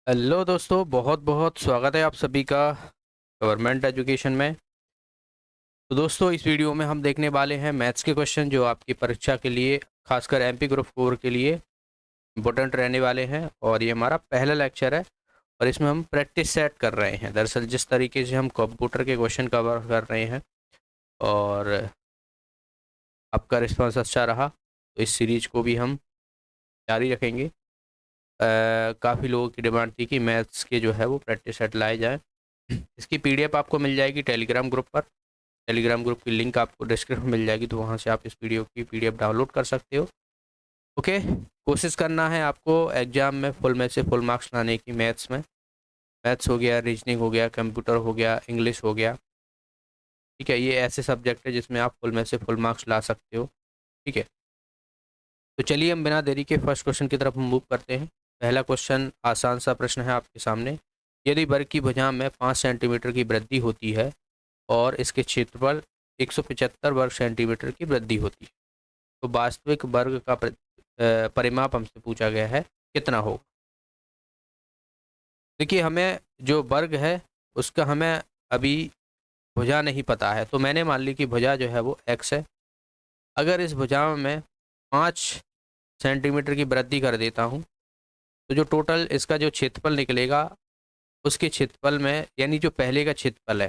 Hello दोस्तों, बहुत बहुत स्वागत है आप सभी का गवर्नमेंट एजुकेशन में। तो दोस्तों, इस वीडियो में हम देखने वाले हैं मैथ्स के क्वेश्चन जो आपकी परीक्षा के लिए, खासकर एमपी ग्रुप 4 के लिए इम्पोर्टेंट रहने वाले हैं। और ये हमारा पहला लेक्चर है और इसमें हम प्रैक्टिस सेट कर रहे हैं। दरअसल जिस तरीके से हम कंप्यूटर के क्वेश्चन कवर कर रहे हैं और आपका रिस्पॉन्स अच्छा रहा, तो इस सीरीज को भी हम जारी रखेंगे। काफ़ी लोगों की डिमांड थी कि मैथ्स के जो है वो प्रैक्टिस सेट लाए जाएँ। इसकी पीडीएफ आपको मिल जाएगी टेलीग्राम ग्रुप पर। टेलीग्राम ग्रुप की लिंक आपको डिस्क्रिप्शन में मिल जाएगी, तो वहाँ से आप इस वीडियो की पीडीएफ डाउनलोड कर सकते हो। ओके, कोशिश करना है आपको एग्जाम में फुल में से फुल मार्क्स लाने की। मैथ्स में, मैथ्स हो गया, रीजनिंग हो गया, कंप्यूटर हो गया, इंग्लिश हो गया। ठीक है, ये ऐसे सब्जेक्ट है जिसमें आप फुल में से फुल मार्क्स ला सकते हो। ठीक है, तो चलिए हम बिना देरी के फर्स्ट क्वेश्चन की तरफ मूव करते हैं। पहला क्वेश्चन आसान सा प्रश्न है आपके सामने। यदि वर्ग की भुजा में 5 सेंटीमीटर की वृद्धि होती है और इसके क्षेत्रफल 175 वर्ग सेंटीमीटर की वृद्धि होती है, तो वास्तविक वर्ग का परिमाप हमसे पूछा गया है, कितना होगा। देखिए, हमें जो वर्ग है उसका हमें अभी भुजा नहीं पता है, तो मैंने मान ली कि भुजा जो है वो x है। अगर इस भुजा में 5 सेंटीमीटर की वृद्धि कर देता हूँ, तो जो टोटल इसका जो क्षेत्रफल निकलेगा, उसके क्षेत्रफल में, यानी जो पहले का क्षेत्रफल है,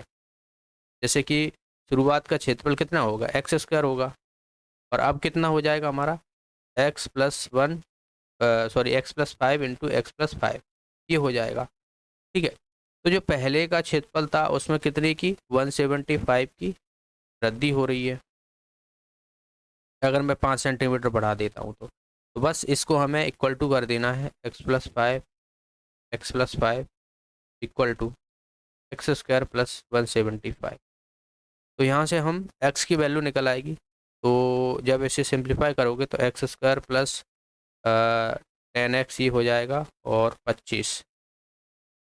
जैसे कि शुरुआत का क्षेत्रफल कितना होगा, एक्स स्क्वायर होगा। और अब कितना हो जाएगा हमारा, x plus one, sorry x plus five into x plus five, ये हो जाएगा। ठीक है, तो जो पहले का क्षेत्रफल था उसमें कितने की, 175 की वृद्धि हो रही है। अगर मैं 5 सेंटीमीटर बढ़ा देता हूँ तो बस इसको हमें इक्वल टू कर देना है, x plus five equal to x square plus 175। तो यहाँ से हम x की वैल्यू निकल आएगी। तो जब इसे सिंप्लीफाई करोगे तो एक्स स्क्वायर प्लस 10x ये हो जाएगा, और 25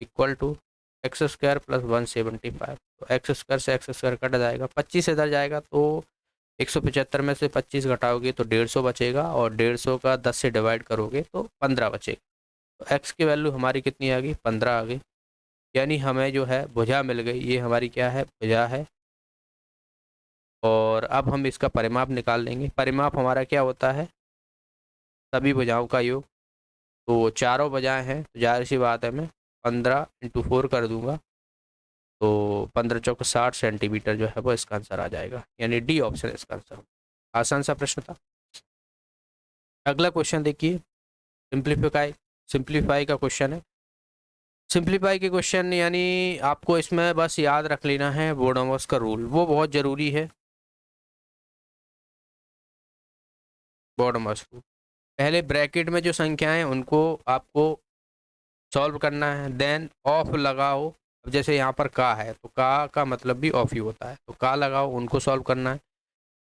equal to x square plus 175। तो एक्स स्क्वायर से एक्स स्क्वायर कट जाएगा, 25 इधर जाएगा, तो 175 में से 25 घटाओगे तो 150 बचेगा, और 150 का 10 से डिवाइड करोगे तो 15 बचेगा। तो x की वैल्यू हमारी कितनी आ गई, 15 आ गई। यानी हमें जो है भुजा मिल गई, ये हमारी क्या है, भुजा है। और अब हम इसका परिमाप निकाल लेंगे। परिमाप हमारा क्या होता है, सभी भुजाओं का योग। तो चारों भुजाएं हैं, तो जाहिर सी बात है मैं 15 × 4 कर दूंगा, तो 15 × 4 = 60 सेंटीमीटर जो है वो इसका आंसर आ जाएगा। यानी डी ऑप्शन इसका आंसर। आसान सा प्रश्न था। अगला क्वेश्चन देखिए, सिंप्लीफाई सिंप्लीफाई का क्वेश्चन है। सिंप्लीफाई के क्वेश्चन यानी आपको इसमें बस याद रख लेना है वोडामॉस का रूल, वो बहुत ज़रूरी है। वोडामॉस रूल, पहले ब्रैकेट में जो संख्याएं हैं उनको आपको सॉल्व करना है, देन ऑफ लगाओ। अब जैसे यहाँ पर का है तो का मतलब भी ऑफ ही होता है, तो का लगाओ, उनको सॉल्व करना है।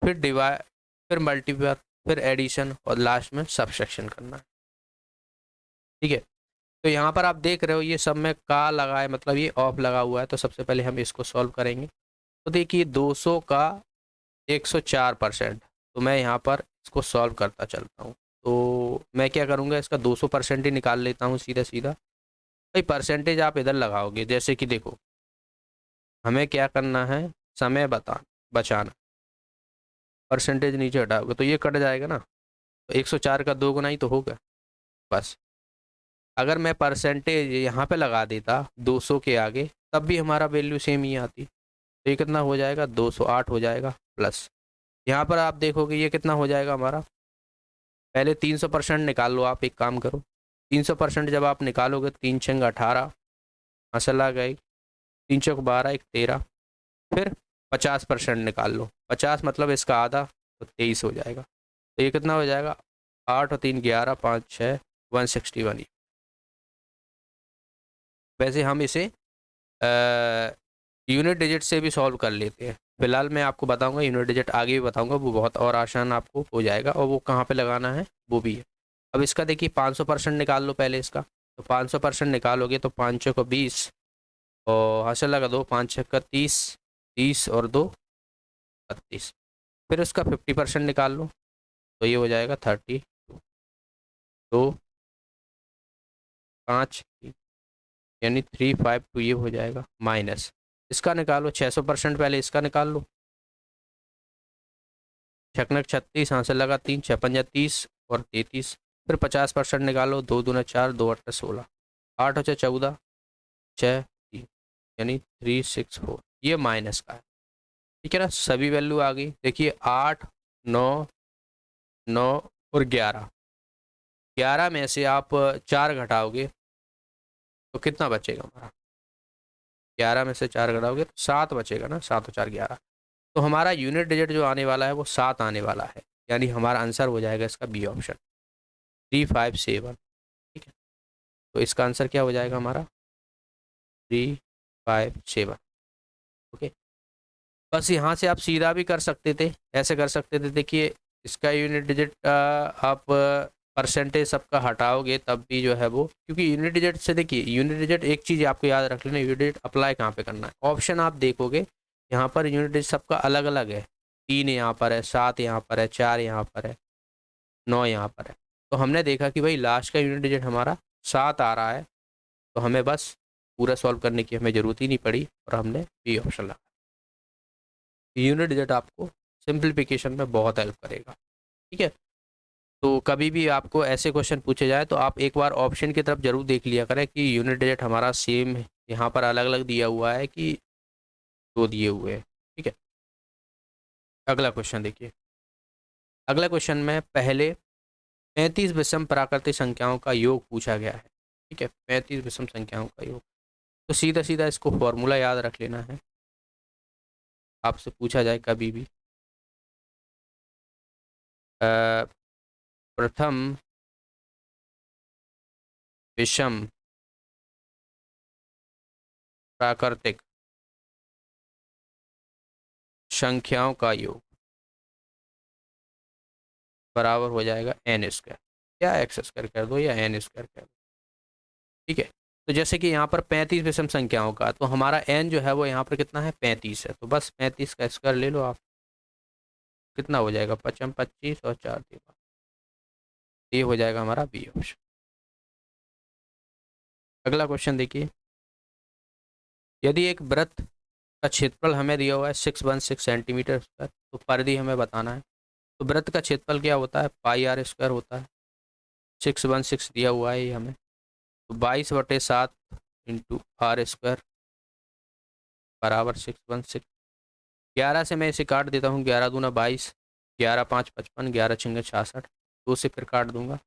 फिर डिवाइड, फिर मल्टीप्लाई, फिर एडिशन, और लास्ट में सबट्रैक्शन करना है। ठीक है, तो यहाँ पर आप देख रहे हो ये सब में का लगा है, मतलब ये ऑफ लगा हुआ है। तो सबसे पहले हम इसको सॉल्व करेंगे। तो देखिए 200 का 104%, तो मैं यहाँ पर इसको सॉल्व करता चलता हूँ। तो मैं क्या करूँगा, इसका 200% ही निकाल लेता हूँ सीधा सीधा। भाई परसेंटेज आप इधर लगाओगे, जैसे कि देखो हमें क्या करना है, समय बचाना। परसेंटेज नीचे हटाओगे तो ये कट जाएगा ना, तो 104 का 2 गुना ही तो होगा बस। अगर मैं परसेंटेज यहाँ पे लगा देता 200 के आगे, तब भी हमारा वैल्यू सेम ही आती। तो ये कितना हो जाएगा, 208 हो जाएगा। प्लस यहाँ पर आप देखोगे ये कितना हो जाएगा हमारा, पहले 300% निकाल लो। आप एक काम करो, 300% जब आप निकालोगे, 3×6 = 18, असल आ गई, 3×4 = 12, 1 13। फिर 50% निकाल लो, 50 मतलब इसका आधा, तो 23 हो जाएगा। तो ये कितना हो जाएगा, 8 और 3 11, 5 6 161। वैसे हम इसे यूनिट डिजिट से भी सॉल्व कर लेते हैं। फिलहाल मैं आपको बताऊंगा, यूनिट डिजिट आगे भी बताऊंगा, वो बहुत और आसान आपको हो जाएगा, और वो कहाँ पे लगाना है वो भी है। अब इसका देखिए 500% निकाल लो पहले इसका। तो 500% निकालोगे तो 5 को 20, और हासिल लगा दो, 5 6 30, 30 और 2 32। फिर उसका 50% निकाल लो, तो ये हो जाएगा 30, 2 5 यानी 352 ये हो जाएगा माइनस इसका निकालो 600%, पहले इसका निकाल लो। छकनक 36, यहाँ से लगा 3, 6×5 = 30 और 33, फिर 50% निकालो, 2 दूना 4, 2 8 16, 8 × 14, 6 3, यानी 364, ये माइनस का है। ठीक है ना, सभी वैल्यू आ गई। देखिए 8, 9, 9 और 11, 11 में से आप 4 घटाओगे तो कितना बचेगा हमारा? 11 में से 4 घटाओगे तो 7 बचेगा ना, 7 और 4 11। तो हमारा यूनिट डिजिट जो आने वाला है वो 7 आने वाला है, यानी हमारा आंसर हो जाएगा इसका बी ऑप्शन, 357। ठीक है, तो इसका आंसर क्या हो जाएगा हमारा? 357। ओके, बस यहाँ से आप सीधा भी कर सकते थे, ऐसे कर सकते थे। देखिए इसका यूनिट डिजिट आप परसेंटेज सबका हटाओगे तब भी जो है वो, क्योंकि यूनिट डिजिट से, देखिए यूनिट डिजिट एक चीज़ आपको याद रख लेना, यूनिट डिजिट अप्लाई कहाँ पे करना है। ऑप्शन आप देखोगे यहाँ पर यूनिट डिजिट सबका अलग अलग है, 3 यहाँ पर है, 7 यहाँ पर है, 4 यहाँ पर है, 9 यहाँ पर है। तो हमने देखा कि भाई लास्ट का यूनिट डिजिट हमारा 7 आ रहा है, तो हमें बस पूरा सॉल्व करने की हमें ज़रूरत ही नहीं पड़ी और हमने बी ऑप्शन लगा। यूनिट डिजिट आपको सिंप्लीफिकेशन में बहुत हेल्प करेगा। ठीक है, तो कभी भी आपको ऐसे क्वेश्चन पूछे जाए तो आप एक बार ऑप्शन की तरफ जरूर देख लिया करें कि यूनिट डिजिट हमारा सेम यहाँ पर अलग अलग दिया हुआ है कि दो दिए हुए हैं। ठीक है, अगला क्वेश्चन देखिए। अगला क्वेश्चन में पहले 35 विषम प्राकृतिक संख्याओं का योग पूछा गया है। ठीक है, 35 विषम संख्याओं का योग, तो सीधा सीधा इसको फॉर्मूला याद रख लेना है, आपसे पूछा जाए कभी भी। प्रथम विषम प्राकृतिक संख्याओं का योग बराबर हो जाएगा n² या x² कर दो या n² कर दो। ठीक है, तो जैसे कि यहाँ पर 35 विषम संख्याओं का, तो हमारा n जो है वो यहाँ पर कितना है? 35 है, तो बस 35 का स्क्वायर ले लो आप, कितना हो जाएगा? 5 25 और 4 13, ये हो जाएगा हमारा बी ऑप्शन। अगला क्वेश्चन देखिए। यदि एक वृत्त का क्षेत्रफल हमें दिया हुआ है 616 सेंटीमीटर स्क्वायर, तो परिधि हमें बताना है। तो वृत्त का क्षेत्रफल क्या होता है? πr² होता है। 616 दिया हुआ है ये हमें, तो 22/7 इंटू r² बराबर 616। 11 से मैं इसे काट देता हूँ, 11 दूना 22, 11 5 55, 11 6 66, 2 से फिर काट दूंगा,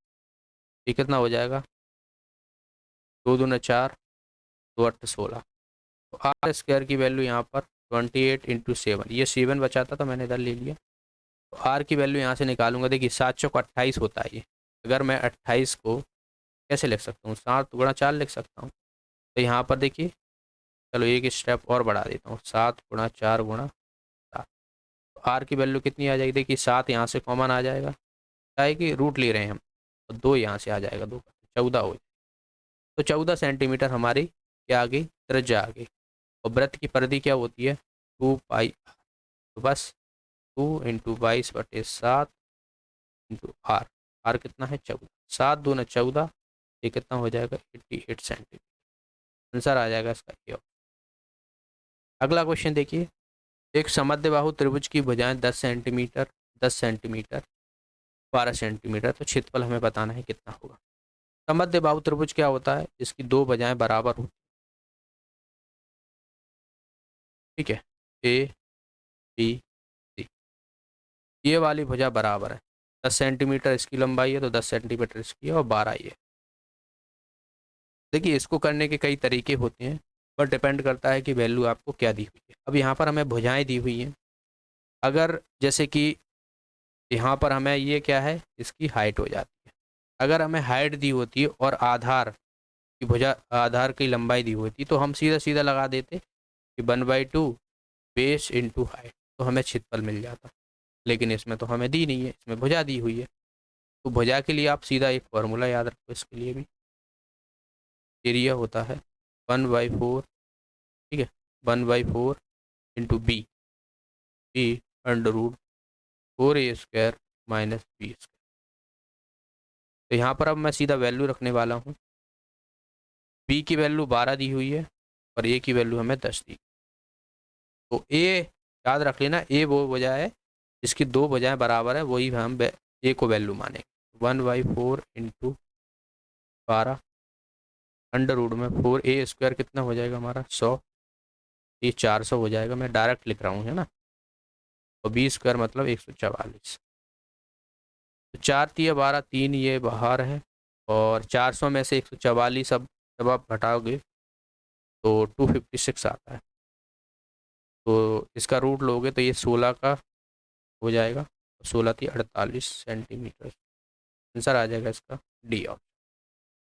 ये कितना हो जाएगा? 2 दूना 4, 2 8 16। तो r² की वैल्यू यहाँ पर 28 इंटू 7, ये 7 बचा था तो मैंने इधर ले लिया। तो r की वैल्यू यहाँ से निकालूंगा। देखिए 7 चौक 28 होता है ये, अगर मैं 28 को कैसे लिख सकता हूँ? 7 गुणा 4 लिख सकता हूँ। तो यहाँ पर देखिए, चलो एक स्टेप और बढ़ा देता हूँ, 7 गुणा 4 गुणा 7। तो आर की वैल्यू कितनी आ जाएगी? देखिए 7 यहाँ से कॉमन आ जाएगा, क्या है कि रूट ले रहे हैं हम, तो 2 यहाँ से आ जाएगा, 2 14 हो जाएगा। तो 14 सेंटीमीटर हमारी क्या आ गई? त्रिज्या आ गई। और वृत्त की परिधि क्या होती है? 2πr। तो बस 2 इंटू 22/7 इंटू आर, आर कितना है? 14। 7 दूना 14, ये कितना हो जाएगा? 88 सेंटीमीटर। आंसर आ जाएगा इसका ये। अगला क्वेश्चन देखिए। एक समद्विबाहु त्रिभुज की भुजाएं 10 सेंटीमीटर, 10 सेंटीमीटर, 12 सेंटीमीटर, तो क्षेत्रफल हमें बताना है कितना होगा। समद्विबाहु त्रिभुज क्या होता है? इसकी दो भुजाएं बराबर होती, ठीक है, ए बी सी, ये वाली भुजा बराबर है। 10 सेंटीमीटर इसकी लंबाई है तो 10 सेंटीमीटर इसकी है और 12 ये। देखिए इसको करने के कई तरीके होते हैं, पर डिपेंड करता है कि वैल्यू आपको क्या दी हुई है। अब यहाँ पर हमें भुजाएं दी हुई हैं, अगर जैसे कि यहाँ पर हमें ये क्या है? इसकी हाइट हो जाती है। अगर हमें हाइट दी होती है और आधार की भुजा, आधार की लंबाई दी होती, तो हम सीधा सीधा लगा देते कि 1/2 बेस इंटू हाइट, तो हमें क्षेत्रफल मिल जाता। लेकिन इसमें तो हमें दी नहीं है, इसमें भुजा दी हुई है। तो भुजा के लिए आप सीधा एक फॉर्मूला याद रखो इसके लिए भी, एरिया होता है 1/4, ठीक है, 1/4 into B, B √4a² minus b²। तो यहाँ पर अब मैं सीधा वैल्यू रखने वाला हूँ, बी की वैल्यू 12 दी हुई है और ए की वैल्यू हमें 10 दी। तो ए याद रख लेना, ए वो वजह है जिसकी दो वजह बराबर है, वही हम ए को वैल्यू मानेंगे। 1/4 इंटू 12 अंडर रूट में 4a² कितना हो जाएगा हमारा 100, ये 400 हो जाएगा। मैं डायरेक्ट लिख रहा हूँ है ना। और b² मतलब 144। तो 4×3 = 12, 3 ये बाहर है और 400 में से 144 अब जब आप घटाओगे तो 256 आता है। तो इसका रूट लोगे तो ये 16 का हो जाएगा, 16 थी 48 सेंटीमीटर। आंसर आ जाएगा इसका डी ऑप्शन।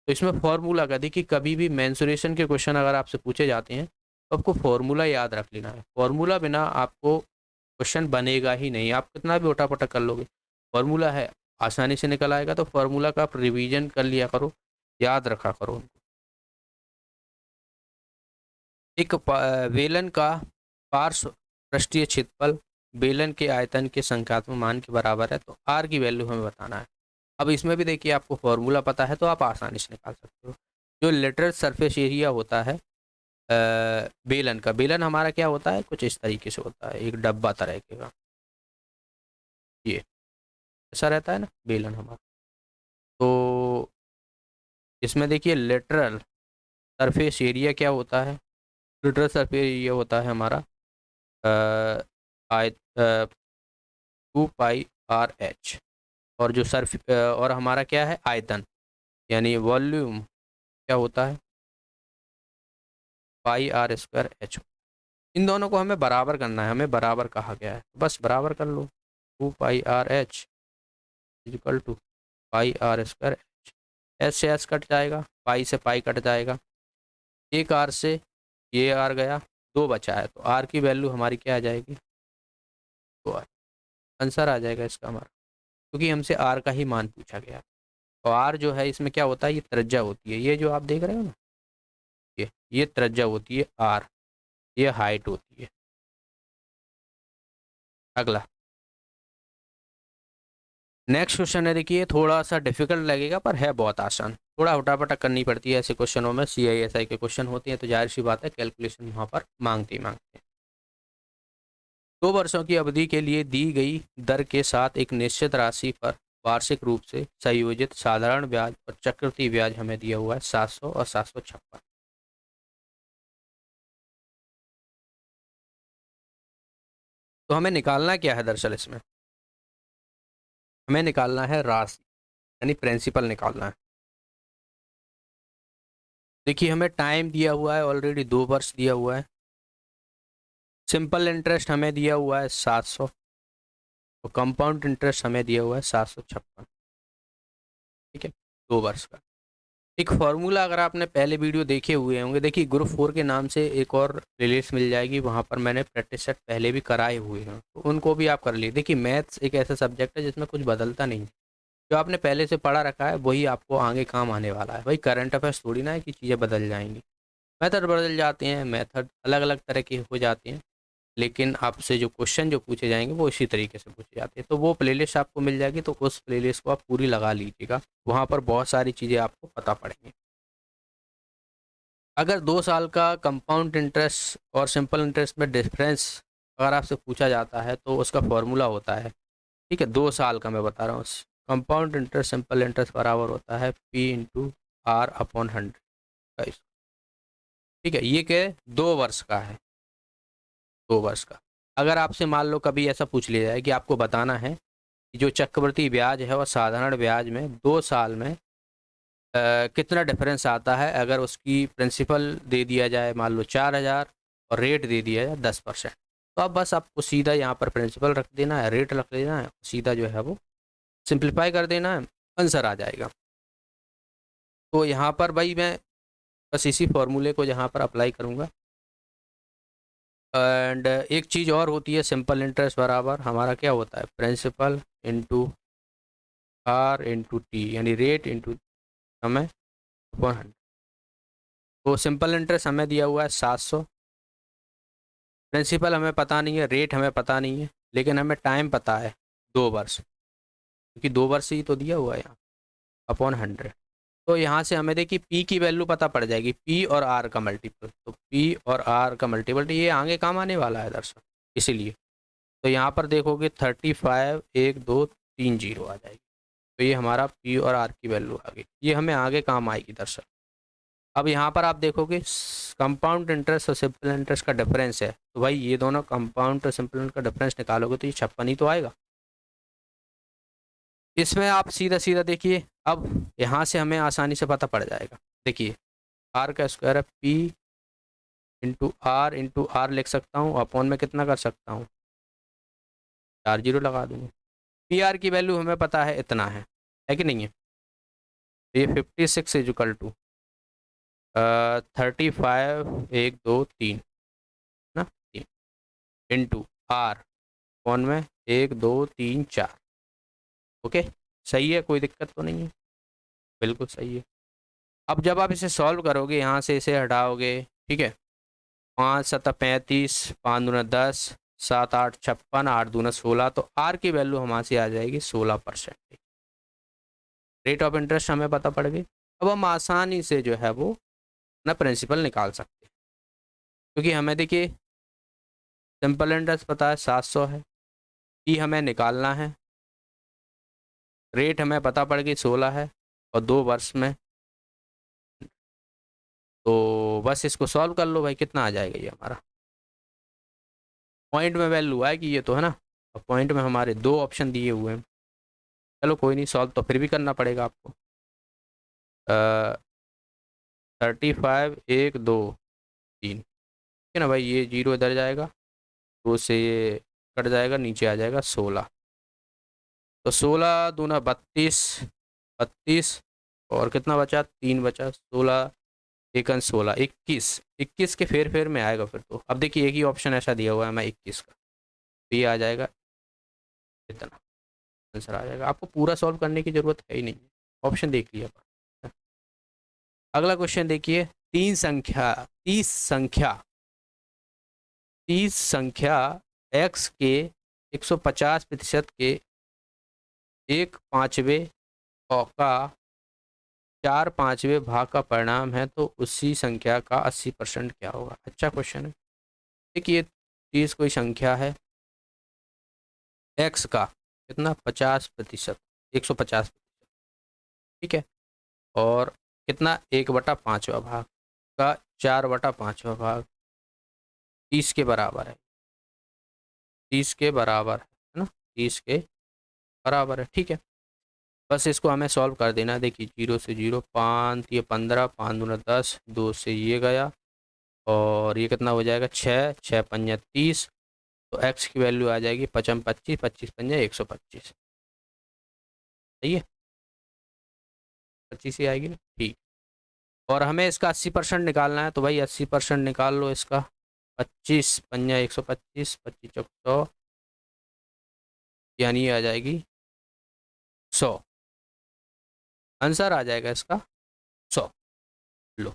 तो इसमें फॉर्मूला का देखिए, कभी भी मेंसुरेशन के क्वेश्चन अगर आपसे पूछे जाते हैं तो आपको फॉर्मूला याद रख लेना है। फॉर्मूला बिना आपको क्वेश्चन बनेगा ही नहीं, आप कितना भी उठापटा कर लोगे, फॉर्मूला है आसानी से निकल आएगा। तो फॉर्मूला का आप रिवीजन कर लिया करो, याद रखा करो। एक वेलन का पार्श्व पृष्ठीय क्षेत्रफल बेलन के आयतन के संख्यात्मक मान के बराबर है, तो आर की वैल्यू हमें बताना है। अब इसमें भी देखिए आपको फॉर्मूला पता है तो आप आसानी से निकाल सकते हो। जो लेटरल सरफेस एरिया होता है बेलन का, बेलन हमारा क्या होता है, कुछ इस तरीके से होता है, एक डब्बा तरह के का, ये ऐसा रहता है ना बेलन हमारा। तो इसमें देखिए लेटरल सरफेस एरिया क्या होता है, लेटरल सरफेस एरिया होता है हमारा आय 2πr/h। और जो सर्फ और हमारा क्या है आयतन यानी वॉल्यूम क्या होता है πr²h। इन दोनों को हमें बराबर करना है, हमें बराबर कहा गया है, बस बराबर कर लो। 2πr/h = πr²h। एस से एस कट जाएगा, पाई से पाई कट जाएगा, एक आर से ये आर गया, दो बचा है, तो आर की वैल्यू हमारी क्या आ जाएगी, तो आंसर आ जाएगा इसका हमारा, क्योंकि हमसे आर का ही मान पूछा गया। और आर जो है इसमें क्या होता है, ये त्रिज्या होती है, ये जो आप देख रहे हो ना, ये त्रिज्या होती है आर, ये हाइट होती है। अगला नेक्स्ट क्वेश्चन है, देखिए थोड़ा सा डिफिकल्ट लगेगा पर है बहुत आसान, थोड़ा उठापटक करनी पड़ती है ऐसे क्वेश्चनों में, CISI के क्वेश्चन होते हैं तो जाहिर सी बात है कैलकुलेशन वहाँ पर मांगते ही मांगते हैं। 2 वर्षों की अवधि के लिए दी गई दर के साथ एक निश्चित राशि पर वार्षिक रूप से संयोजित साधारण ब्याज और चक्रवृद्धि ब्याज हमें दिया हुआ है 700 और 756। तो हमें निकालना क्या है दरअसल, इसमें हमें निकालना है राशि यानी प्रिंसिपल निकालना है। देखिए हमें टाइम दिया हुआ है ऑलरेडी, 2 वर्ष दिया हुआ है। सिंपल इंटरेस्ट हमें दिया हुआ है 700 और कंपाउंड इंटरेस्ट हमें दिया हुआ है 756। ठीक है, 2 वर्ष का। एक फॉर्मूला अगर आपने पहले वीडियो देखे हुए होंगे, देखिए ग्रुप 4 के नाम से एक और प्लेलिस्ट मिल जाएगी, वहाँ पर मैंने प्रैक्टिस सेट पहले भी कराए हुए हैं, तो उनको भी आप कर लीजिए। देखिए मैथ्स एक ऐसा सब्जेक्ट है जिसमें कुछ बदलता नहीं है, जो आपने पहले से पढ़ा रखा है वही आपको आगे काम आने वाला है। भाई करंट अफेयर्स थोड़ी ना है कि चीज़ें बदल जाएंगी, मेथड बदल जाते हैं, मेथड अलग अलग तरह के हो जाते हैं, लेकिन आपसे जो क्वेश्चन जो पूछे जाएंगे वो इसी तरीके से पूछे जाते हैं। तो वो प्लेलिस्ट आपको मिल जाएगी, तो उस प्लेलिस्ट को आप पूरी लगा लीजिएगा, वहाँ पर बहुत सारी चीज़ें आपको पता पड़ेंगी। अगर 2 साल का कंपाउंड इंटरेस्ट और सिंपल इंटरेस्ट में डिफरेंस अगर आपसे पूछा जाता है तो उसका फॉर्मूला होता है, ठीक है, 2 साल का मैं बता रहा हूँ, कंपाउंड इंटरेस्ट सिंपल इंटरेस्ट बराबर होता है P/R/100। ठीक है, ये क्या 2 वर्ष का है, 2 वर्ष का। अगर आपसे मान लो कभी ऐसा पूछ लिया जाए कि आपको बताना है कि जो चक्रवृद्धि ब्याज है और साधारण ब्याज में 2 साल में कितना डिफरेंस आता है, अगर उसकी प्रिंसिपल दे दिया जाए मान लो 4000 और रेट दे दिया जाए 10%, तो अब बस आपको सीधा यहाँ पर प्रिंसिपल रख देना है, रेट रख देना है, सीधा जो है वो सिंप्लीफाई कर देना है, आंसर आ जाएगा। तो यहाँ पर भाई मैं बस इसी फॉर्मूले को यहाँ पर अप्लाई करूँगा। एंड एक चीज़ और होती है, सिंपल इंटरेस्ट बराबर हमारा क्या होता है, principal into R into T, यानी रेट इंटू समय 100। तो सिंपल इंटरेस्ट हमें दिया हुआ है 700, प्रिंसिपल हमें पता नहीं है, रेट हमें पता नहीं है, लेकिन हमें टाइम पता है 2 वर्ष, क्योंकि 2 वर्ष ही तो दिया हुआ है यहाँ, /100। तो यहाँ से हमें देखिए पी की वैल्यू पता पड़ जाएगी, पी और आर का मल्टीपल, तो पी और आर का मल्टीपल तो ये आगे काम आने वाला है दर्शक, इसीलिए तो यहाँ पर देखोगे 35 1 2 3 जीरो आ जाएगी, तो ये हमारा पी और आर की वैल्यू आ गई, ये हमें आगे काम आएगी दर्शक। अब यहाँ पर आप देखोगे कंपाउंड इंटरेस्ट और सिंपल इंटरेस्ट का डिफरेंस है, तो भाई ये दोनों कंपाउंड और सिंपल इंटरेस्ट का डिफरेंस निकालोगे तो ये 56 ही तो आएगा। इसमें आप सीधा सीधा देखिए, अब यहाँ से हमें आसानी से पता पड़ जाएगा। देखिए आर का स्क्वायर है पी इंटू आर लिख सकता हूँ, अपॉन में कितना कर सकता हूँ 4 जीरो लगा दूंगा। पी आर की वैल्यू हमें पता है इतना है कि नहीं है, ये 56 इजिकल टू 35 1 2 3 ना 3 इंटू आर अपॉन में 1 2 3 4। ओके सही है, कोई दिक्कत तो नहीं है, बिल्कुल सही है। अब जब आप इसे सॉल्व करोगे, यहाँ से इसे हटाओगे, ठीक है, 5 7 35, 5 दूना 10, 7 8 56, 8 दूना 16, तो आर की वैल्यू हमारे से आ जाएगी 16%। रेट ऑफ इंटरेस्ट हमें पता पड़ गई। अब हम आसानी से जो है वो अपना प्रिंसिपल निकाल सकते हैं, क्योंकि हमें देखिए सिंपल इंटरेस्ट पता है 700 है, ई हमें निकालना है, रेट हमें पता पड़ गई 16 है और 2 वर्ष में, तो बस इसको सॉल्व कर लो भाई, कितना आ जाएगा ये हमारा। पॉइंट में वैल्यू आएगी ये तो है ना, और पॉइंट में हमारे 2 ऑप्शन दिए हुए हैं। चलो कोई नहीं, सॉल्व तो फिर भी करना पड़ेगा आपको। 35 1 2 3, ठीक है ना भाई, ये जीरो इधर जाएगा, 2 से ये कट जाएगा, नीचे आ जाएगा 16, तो 16 दूना 32, 32 और कितना बचा 3 बचा, 16 एकन 16 21, 21 के फेर फेर में आएगा फिर तो। अब देखिए एक ही ऑप्शन ऐसा दिया हुआ है हमें 21 का, तो ये आ जाएगा इतना, आंसर आ जाएगा। आपको पूरा सॉल्व करने की जरूरत है ही नहीं, ऑप्शन देख लिया। अगला क्वेश्चन देखिए, 30 संख्या x के 150% के 1/5 का 4/5 भाग का परिणाम है, तो उसी संख्या का 80% क्या होगा। अच्छा क्वेश्चन है। देखिए 30 कोई संख्या है, x का कितना 50%, 150%, ठीक है, और कितना 1/5वां भाग का 4/5वां भाग 30 के बराबर है, 30 के बराबर है ना, 30 के बराबर है, ठीक है। बस इसको हमें सॉल्व कर देना है। देखिए 0 से 0, 5 ये 15, 5 दूना 10, 2 से ये गया, और ये कितना हो जाएगा 6, 6 पंजा 30, तो x की वैल्यू आ जाएगी 55 25, 25 पंजा 125, सही है, 25 ही आएगी ना, ठीक। और हमें इसका 80% निकालना है, तो भाई 80% निकाल लो इसका, 25 पंजा 125, 25 चौक 100, यानी ये आ जाएगी 100, आंसर आ जाएगा इसका 100। लो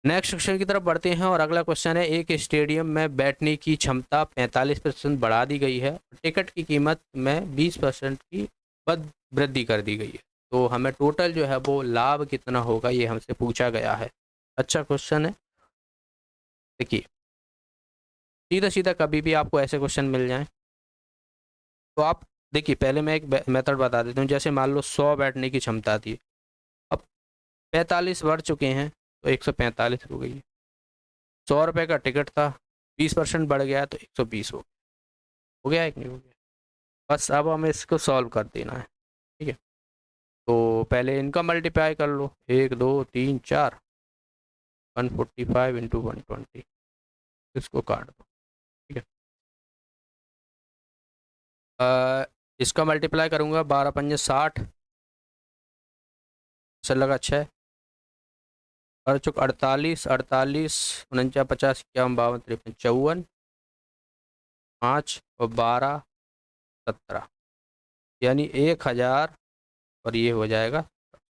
नेक्स्ट क्वेश्चन की तरफ बढ़ते हैं, और अगला क्वेश्चन है, एक स्टेडियम में बैठने की क्षमता 45% बढ़ा दी गई है, टिकट की कीमत में 20% की वृद्धि कर दी गई है, तो हमें टोटल जो है वो लाभ कितना होगा ये हमसे पूछा गया है। अच्छा क्वेश्चन है। देखिए सीधा सीधा कभी भी आपको ऐसे क्वेश्चन मिल जाए तो आप देखिए, पहले मैं एक मेथड बता देता हूँ। जैसे मान लो 100 बैठने की क्षमता थी, अब 45 बढ़ चुके हैं तो 145 हो गई है। 100 रुपये का टिकट था, 20% बढ़ गया तो 120 हो गया है कि नहीं हो गया। बस अब हमें इसको सॉल्व कर देना है, ठीक है। तो पहले इनका मल्टीप्लाई कर लो, 1 2 3 4, 145 इंटू 120, इसको काट दो, ठीक है। इसका मल्टीप्लाई करूँगा, 12 पंजे 60, से लगा 6, और चुक 48, 48 49 50 51 52 53 54, 5 और 12 17, यानी 1000, और ये हो जाएगा।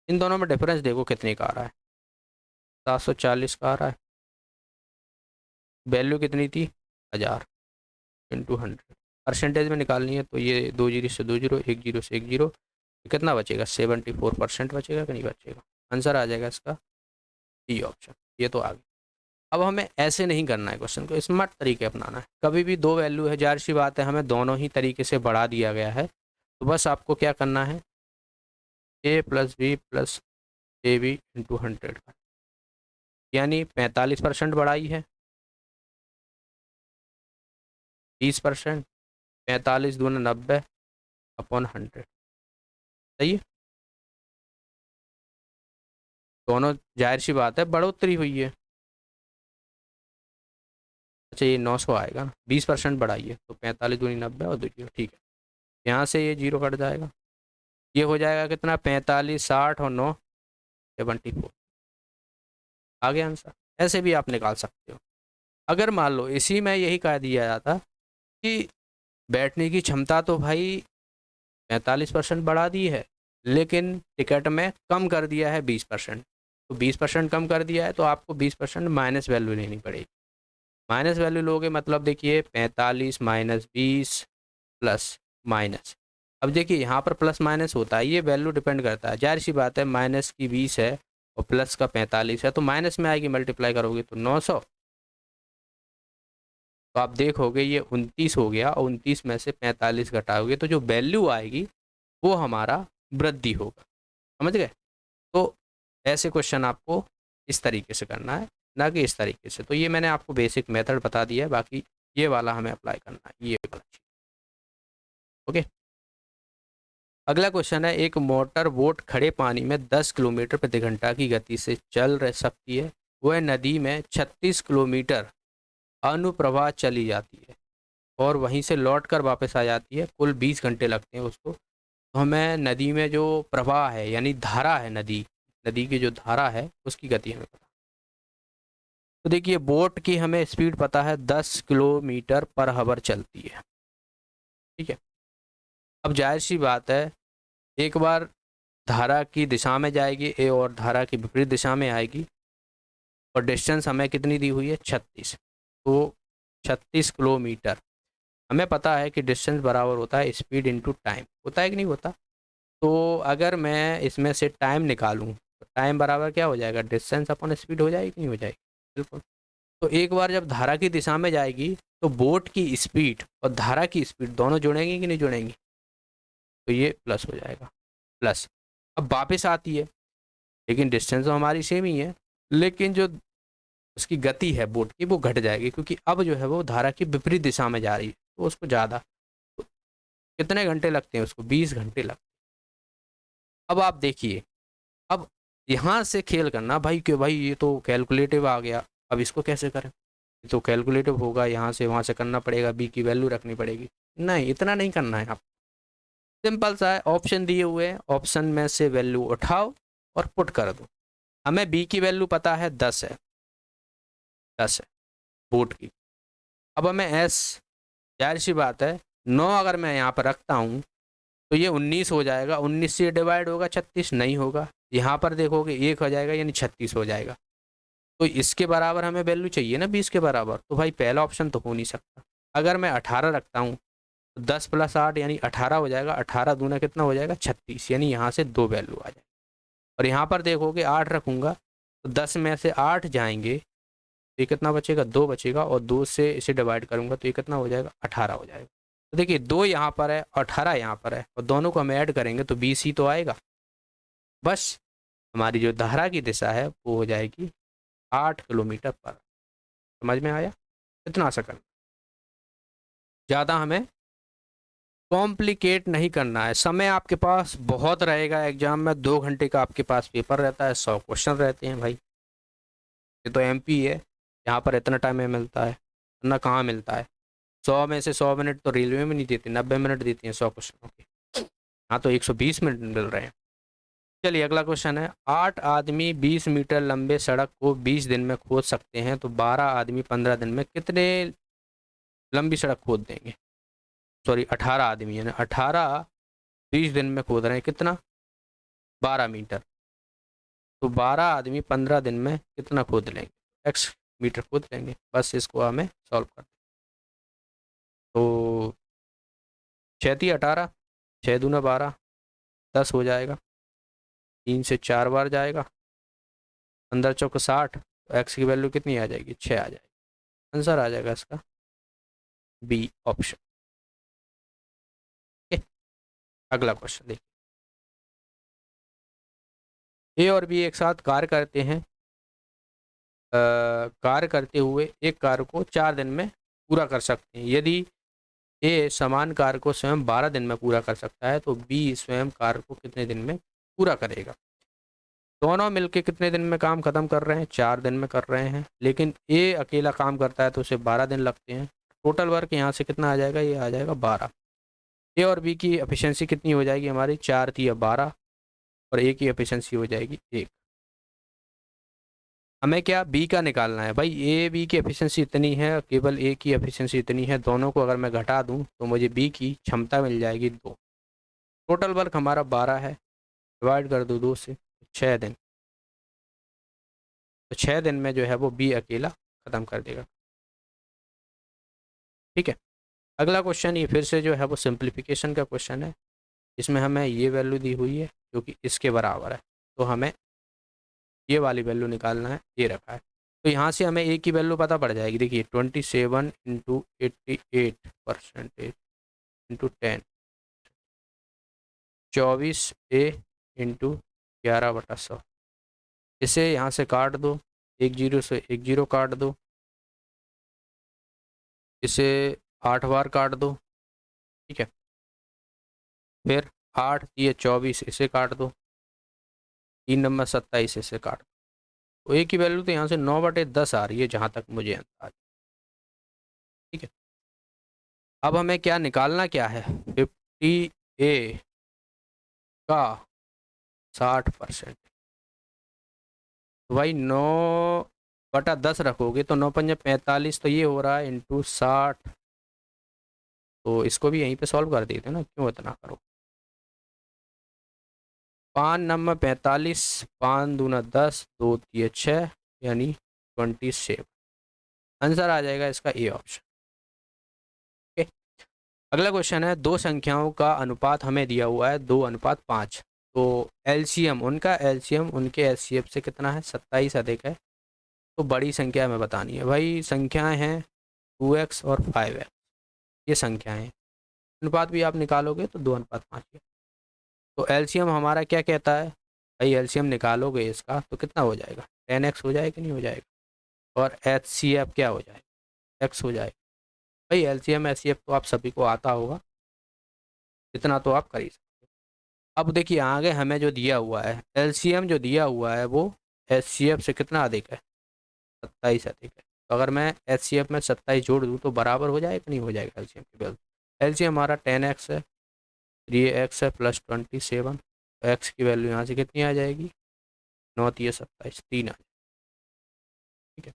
इन दोनों में डिफरेंस देखो कितने का आ रहा है, 740 का आ रहा है। वैल्यू कितनी थी 1000 इंटू 100, परसेंटेज में निकालनी है, तो ये 2 जीरो से 2 जीरो, 1 जीरो से 1 जीरो, कितना बचेगा, 74% बचेगा कि नहीं बचेगा। आंसर आ जाएगा इसका डी ऑप्शन। ये तो आ गया। अब हमें ऐसे नहीं करना है क्वेश्चन को, स्मार्ट तरीके अपनाना है। कभी भी दो वैल्यू है, जाहिर सी बात है हमें दोनों ही तरीके से बढ़ा दिया गया है, तो बस आपको क्या करना है, A plus B plus AB बी इंटू 100, यानी 45% बढ़ाई है, 30%, 45 दूना 90 अपॉन 100, सही है। दोनों जाहिर सी बात है बढ़ोतरी हुई है। अच्छा ये 900 आएगा ना, 20% बढ़ाइए तो 45 दूनी 90 और 2 जीरो, ठीक है। यहाँ से ये जीरो कट जाएगा, ये हो जाएगा कितना, 45 60 और 9 74, आ गया आंसर। ऐसे भी आप निकाल सकते हो। अगर मान लो इसी में यही कह दिया जाता कि बैठने की क्षमता तो भाई 45% बढ़ा दी है, लेकिन टिकट में कम कर दिया है 20%, तो 20% कम कर दिया है तो आपको 20% माइनस वैल्यू लेनी पड़ेगी। माइनस वैल्यू लोगे मतलब देखिए 45 माइनस 20 प्लस माइनस। अब देखिए यहाँ पर प्लस माइनस होता है, ये वैल्यू डिपेंड करता है, जाहिर सी बात है माइनस की 20 है और प्लस का 45 है तो माइनस में आएगी, मल्टीप्लाई करोगे तो 900, तो आप देखोगे ये 29 हो गया और 29 में से 45 घटाओगे तो जो वैल्यू आएगी वो हमारा वृद्धि होगा, समझ गए। तो ऐसे क्वेश्चन आपको इस तरीके से करना है, ना कि इस तरीके से। तो ये मैंने आपको बेसिक मेथड बता दिया है, बाकी ये वाला हमें अप्लाई करना है, ये वाला चीज। ओके, अगला क्वेश्चन है, एक मोटर बोट खड़े पानी में 10 किलोमीटर प्रति घंटा की गति से चल रह सकती है, वह नदी में 36 किलोमीटर अनुप्रवाह चली जाती है और वहीं से लौट कर वापस आ जाती है, कुल 20 घंटे लगते हैं उसको। तो हमें नदी में जो प्रवाह है यानी धारा है, नदी नदी की जो धारा है उसकी गति हमें पता। तो देखिए बोट की हमें स्पीड पता है 10 किलोमीटर पर आवर चलती है, ठीक है। अब जाहिर सी बात है एक बार धारा की दिशा में जाएगी ए और धारा की विपरीत दिशा में आएगी, और डिस्टेंस हमें कितनी दी हुई है 36, तो 36 किलोमीटर। हमें पता है कि डिस्टेंस बराबर होता है स्पीड इनटू टाइम, होता है कि नहीं होता। तो अगर मैं इसमें से टाइम निकालूं तो टाइम बराबर क्या हो जाएगा, डिस्टेंस अपॉन स्पीड हो जाएगी कि नहीं हो जाएगी, बिल्कुल। तो एक बार जब धारा की दिशा में जाएगी तो बोट की स्पीड और धारा की स्पीड दोनों जुड़ेंगी कि नहीं जुड़ेंगी, तो ये प्लस हो जाएगा, प्लस। अब वापस आती है, लेकिन डिस्टेंस तो हमारी सेम ही है, लेकिन जो उसकी गति है बोट की वो घट जाएगी, क्योंकि अब जो है वो धारा की विपरीत दिशा में जा रही है, तो उसको ज़्यादा, तो कितने घंटे लगते हैं उसको, 20 घंटे लगते हैं। अब आप देखिए, अब यहाँ से खेल करना भाई कि भाई ये तो कैलकुलेटिव आ गया, अब इसको कैसे करें, ये तो कैलकुलेटिव होगा, यहाँ से वहाँ से करना पड़ेगा, बी की वैल्यू रखनी पड़ेगी। नहीं, इतना नहीं करना है आप, सिंपल सा है, ऑप्शन दिए हुए हैं, ऑप्शन में से वैल्यू उठाओ और पुट कर दो। हमें बी की वैल्यू पता है 10 है, 10 है बोट की। अब हमें एस, जाहिर सी बात है 9 अगर मैं यहाँ पर रखता हूँ तो ये 19 हो जाएगा, 19 से डिवाइड होगा 36 नहीं होगा, यहाँ पर देखोगे 1 हो जाएगा यानी 36 हो जाएगा। तो इसके बराबर हमें वैल्यू चाहिए ना 20 के बराबर, तो भाई पहला ऑप्शन तो हो नहीं सकता। अगर मैं 18 रखता हूँ तो 10 प्लस 8 यानी 18 हो जाएगा, 18 दूना कितना हो जाएगा 36, यानी यहाँ से 2 वैल्यू आ जाएगी। और यहाँ पर देखोगे 8 रखूँगा तो 10 में से 8 जाएंगे तो ये कितना बचेगा, 2 बचेगा, और 2 से इसे डिवाइड करूँगा तो ये कितना हो जाएगा 18 हो जाएगा। तो देखिए 2 यहाँ पर है 18 यहाँ पर है, और दोनों को हम ऐड करेंगे तो 20 ही तो आएगा। बस हमारी जो धारा की दिशा है वो हो जाएगी 8 किलोमीटर पर। समझ में आया, इतना सा करना, ज़्यादा हमें कॉम्प्लिकेट नहीं करना है। समय आपके पास बहुत रहेगा, एग्जाम में 2 घंटे का आपके पास पेपर रहता है, 100 क्वेश्चन रहते हैं भाई, ये तो एमपी है, यहाँ पर इतना टाइम में मिलता है, इतना कहाँ मिलता है। 100 में से 100 मिनट तो रेलवे में नहीं देती, 90 मिनट देती हैं 100 क्वेश्चनों के, हाँ तो 120 मिनट मिल रहे हैं। चलिए अगला क्वेश्चन है, 8 आदमी 20 मीटर लंबे सड़क को 20 दिन में खोद सकते हैं, तो 12 आदमी 15 दिन में कितने लंबी सड़क खोद देंगे। सॉरी 18 आदमी है ना, 18 20 दिन में खोद रहे हैं कितना, 12 मीटर, तो 12 आदमी 15 दिन में कितना खोद लेंगे, x मीटर खोद लेंगे। बस इसको हमें सॉल्व करना। तो 6 × 18, 6 दूना 12, 10 हो जाएगा, 3 से 4 बार जाएगा, 15 चौक 60, तो एक्स की वैल्यू कितनी आ जाएगी, 6 आ जाएगी। आंसर आ जाएगा इसका बी ऑप्शन। अगला क्वेश्चन देखिए, ए और बी एक साथ कार्य करते हैं, कार्य करते हुए एक कार्य को 4 दिन में पूरा कर सकते हैं। यदि ए समान कार्य को स्वयं 12 दिन में पूरा कर सकता है तो बी स्वयं कार्य को कितने दिन में पूरा करेगा। दोनों मिलके कितने दिन में काम खत्म कर रहे हैं, 4 दिन में कर रहे हैं, लेकिन ए अकेला काम करता है तो उसे 12 दिन लगते हैं। टोटल वर्क यहाँ से कितना आ जाएगा, ये आ जाएगा 12। ए और बी की एफिशिएंसी कितनी हो जाएगी हमारी, 4 थी अब 12, और ए की एफिशिएंसी हो जाएगी 1। हमें क्या बी का निकालना है भाई, ए बी की एफिशिएंसी इतनी है, केवल ए की एफिशिएंसी इतनी है, दोनों को अगर मैं घटा दूं तो मुझे बी की क्षमता मिल जाएगी 2। टोटल वर्क हमारा 12 है, डिवाइड कर दो 2 से, 6 दिन, तो 6 दिन में जो है वो बी अकेला ख़त्म कर देगा। ठीक है, अगला क्वेश्चन ये फिर से जो है वो सिंप्लीफिकेशन का क्वेश्चन है, इसमें हमें ये वैल्यू दी हुई है जो कि इसके बराबर है, तो हमें ये वाली वैल्यू निकालना है, ये रखा है। तो यहाँ से हमें ए की वैल्यू पता पड़ जाएगी। देखिए 27 इंटू 88% इंटू 10, 24 ए इंटू 11/100। इसे यहाँ से काट दो, 1 जीरो से 1 जीरो काट दो, इसे 8 बार काट दो। ठीक है, फिर 8 ये 24, इसे काट दो, 3 नंबर 27, इसे काट दो। तो ए की वैल्यू तो यहाँ से 9/10 आ रही है जहाँ तक मुझे अंदाज। ठीक है, अब हमें क्या निकालना क्या है, 50 ए का 60%। तो भाई 9/10 रखोगे तो 9×5 = 45, तो ये हो रहा है इंटू 60। तो इसको भी यहीं पे सॉल्व कर देते ना, क्यों इतना करो। 5 नंबर 45, 5 दूना 10, 2 3 6, यानी 27। आंसर आ जाएगा इसका ए ऑप्शन। ओके, अगला क्वेश्चन है, दो संख्याओं का अनुपात हमें दिया हुआ है 2:5। तो एलसीएम उनके एचसीएफ से कितना है, 27 अधिक है। तो बड़ी संख्या हमें बतानी है भाई, संख्याएं हैं 2x और 5x, ये संख्याएं हैं, अनुपात भी आप निकालोगे तो 2:5 है। तो एलसीएम हमारा क्या कहता है भाई, एलसीएम निकालोगे इसका तो कितना हो जाएगा, 10x हो जाएगा नहीं हो जाएगा, और एचसीएफ क्या हो जाएगा, x हो जाएगा। भाई एलसीएम एचसीएफ तो आप सभी को आता होगा, इतना तो आप कर ही सकते हो। अब देखिए आगे हमें जो दिया हुआ है, एलसीएम जो दिया हुआ है वो एचसीएफ से कितना अधिक है, 27 अधिक है। तो अगर मैं एचसीएफ में 27 जोड़ दूँ तो बराबर हो जाएगा नहीं हो जाएगा एलसीएम की वैल्यू। एलसीएम हमारा 10x है, 3x है प्लस 27, तो एक्स की वैल्यू यहाँ से कितनी आ जाएगी, 9 3 27, 3 आ जाएगी। ठीक है,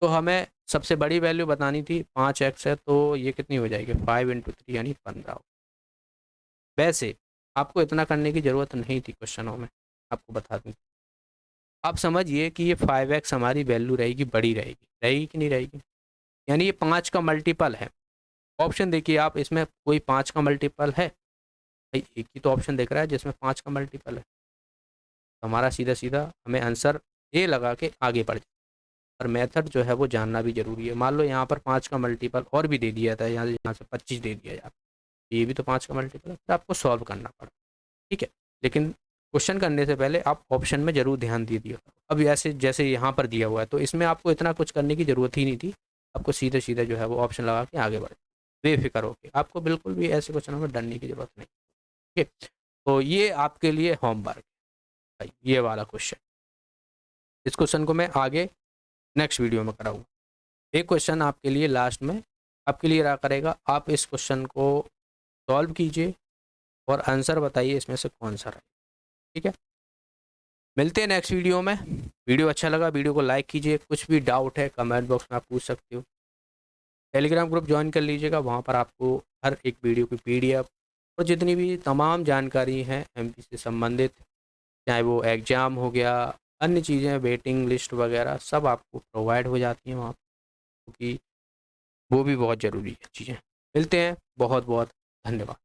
तो हमें सबसे बड़ी वैल्यू बतानी थी, 5x है, तो ये कितनी हो जाएगी, 5 × 3 यानी 15। वैसे आपको इतना करने की ज़रूरत नहीं थी क्वेश्चनों में, आपको बता दूँ। आप समझिए कि ये 5x हमारी वैल्यू रहेगी, बड़ी रहेगी, रहेगी कि नहीं रहेगी, यानी ये 5 का मल्टीपल है। ऑप्शन देखिए आप, इसमें कोई 5 का मल्टीपल है भाई, एक ही तो ऑप्शन दिख रहा है जिसमें 5 का मल्टीपल है। तो हमारा सीधा सीधा हमें आंसर ए लगा के आगे बढ़ जाए, और मेथड जो है वो जानना भी जरूरी है। मान लो यहाँ पर 5 का मल्टीपल और भी दे दिया था, यहाँ से 25 दे दिया जाए, ये भी तो 5 का मल्टीपल है, फिर आपको सॉल्व करना पड़ा। ठीक है, लेकिन क्वेश्चन करने से पहले आप ऑप्शन में जरूर ध्यान दे दिया। अब ऐसे जैसे यहाँ पर दिया हुआ है तो इसमें आपको इतना कुछ करने की ज़रूरत ही नहीं थी, आपको सीधे सीधे जो है वो ऑप्शन लगा के आगे बढ़े, बेफिक्र होके, आपको बिल्कुल भी ऐसे क्वेश्चनों में डरने की ज़रूरत नहीं। ठीक है, तो ये आपके लिए होमवर्क है ये वाला क्वेश्चन। इस क्वेश्चन को मैं आगे नेक्स्ट वीडियो में कराऊंगा। एक क्वेश्चन आपके लिए लास्ट में आपके लिए रहा करेगा, आप इस क्वेश्चन को सॉल्व कीजिए और आंसर बताइए इसमें से कौन सा रहे। ठीक है, मिलते हैं नेक्स्ट वीडियो में। वीडियो अच्छा लगा वीडियो को लाइक कीजिए, कुछ भी डाउट है कमेंट बॉक्स में आप पूछ सकते हो। टेलीग्राम ग्रुप ज्वाइन कर लीजिएगा, वहाँ पर आपको हर एक वीडियो की PDF और जितनी भी तमाम जानकारी हैं MP से संबंधित, चाहे वो एग्ज़ाम हो गया, अन्य चीज़ें, वेटिंग लिस्ट वगैरह सब आपको प्रोवाइड हो जाती हैं वहाँ, क्योंकि वो भी बहुत ज़रूरी है चीज़ें। मिलते हैं, बहुत बहुत धन्यवाद।